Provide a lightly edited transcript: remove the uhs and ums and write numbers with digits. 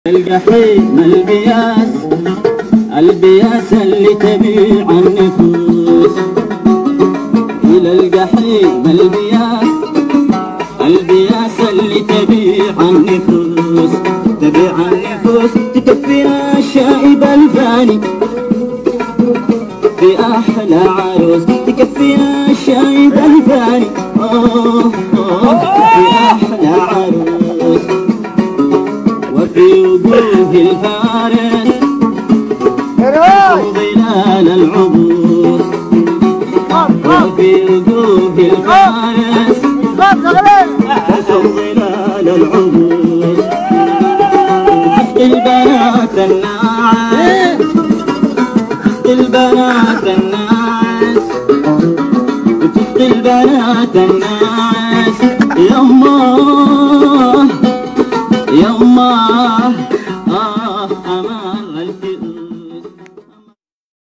الجحيم البياس اللي تبيع النفوس. إلى الجحيم البياس اللي تبيع النفوس. تكفينا الشائب الفاني في أحلى عروس. تكفينا الشائب الفاني في أحلى عروس. وفي وجوه الفارس ظلال العبوس. وفي وجوه الفارس ظلال العبوس. تسقي البنات الناعس، تسقي البنات الناس، تسقي البنات الناس. يمه يمه أمر